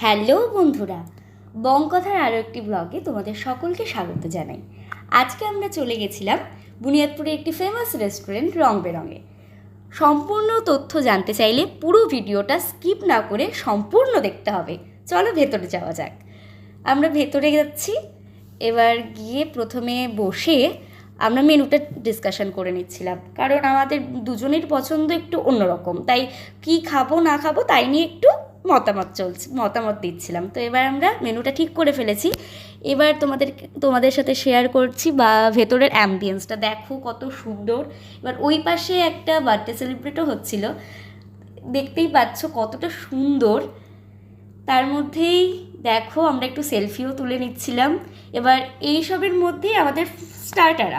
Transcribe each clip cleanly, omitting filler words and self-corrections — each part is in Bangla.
হ্যালো বন্ধুরা, বংকথার আরও একটি ব্লগে তোমাদের সকলকে স্বাগত জানাই। আজকে আমরা চলে গেছিলাম বুনিয়াদপুরে একটি ফেমাস রেস্টুরেন্ট রং বেরঙে। সম্পূর্ণ তথ্য জানতে চাইলে পুরো ভিডিওটা স্কিপ না করে সম্পূর্ণ দেখতে হবে। চলো ভেতরে যাওয়া যাক। আমরা ভেতরে যাচ্ছি। এবার গিয়ে প্রথমে বসে আমরা মেনুটা ডিসকাশন করে নিচ্ছিলাম, কারণ আমাদের দুজনের পছন্দ একটু অন্যরকম, তাই কি খাবো না খাবো তাই নিয়ে একটু মতামত দিচ্ছিলাম। তো এবার আমরা মেনুটা ঠিক করে ফেলেছি। এবার তোমাদের সাথে শেয়ার করছি বা ভেতরের অ্যাম্বিয়েন্সটা দেখো কত সুন্দর। এবার ওই পাশে একটা বার্থডে সেলিব্রেটও হচ্ছিল, দেখতেই পাচ্ছ কতটা সুন্দর। তার মধ্যেই দেখো আমরা একটু সেলফিও তুলে নিচ্ছিলাম। এবার এইসবের মধ্যেই আমাদের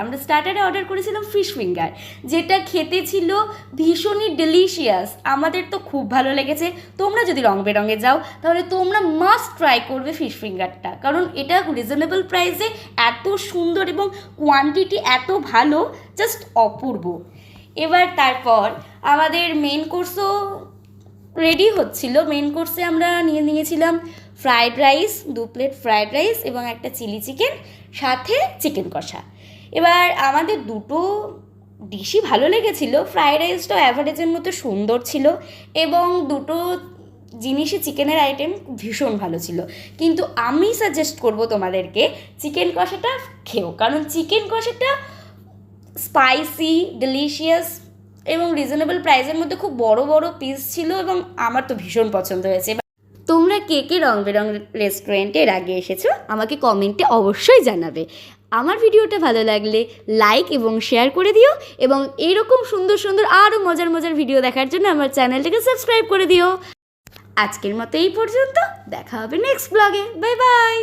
আমরা স্টার্টারে অর্ডার করেছিলাম ফিশ ফিঙ্গার, যেটা খেতে ছিল ভীষণই ডেলিশিয়াস। আমাদের তো খুব ভালো লেগেছে। তোমরা যদি রং বেরঙে যাও তাহলে তোমরা মাস্ট ট্রাই করবে ফিশ ফিঙ্গারটা, কারণ এটা রিজনেবল প্রাইসে এত সুন্দর এবং কোয়ান্টিটি এত ভালো, জাস্ট অপূর্ব। এবার তারপর আমাদের মেন কোর্সও রেডি হচ্ছিল। মেন কোর্সে আমরা নিয়েছিলাম fried rice, 2 plate fried rice এবং একটা চিলি চিকেন, সাথে চিকেন কষা। এবার আমাদের দুটো ডিশই ভালো লেগেছিল। ফ্রায়েড রাইসটাও অ্যাভারেজের মতো সুন্দর ছিল এবং দুটো জিনিসই চিকেনের আইটেম ভীষণ ভালো ছিল। কিন্তু আমি সাজেস্ট করব তোমাদেরকে চিকেন কষাটা খেও, কারণ চিকেন কষাটা স্পাইসি, ডেলিশিয়াস এবং রিজনেবল প্রাইসের মধ্যে খুব বড় বড় পিস ছিল এবং আমার তো ভীষণ পছন্দ হয়েছে। তোমরা কে কে রং বেরং রেস্টুরেন্টে এর আগে এসেছো আমাকে কমেন্টে অবশ্যই জানাবে। আমার ভিডিওটা ভালো লাগলে লাইক এবং শেয়ার করে দিও, এবং এইরকম সুন্দর সুন্দর আরও মজার মজার ভিডিও দেখার জন্য আমার চ্যানেলটাকে সাবস্ক্রাইব করে দিও। আজকের মতো এই পর্যন্ত, দেখা হবে নেক্সট ব্লগে। Bye bye.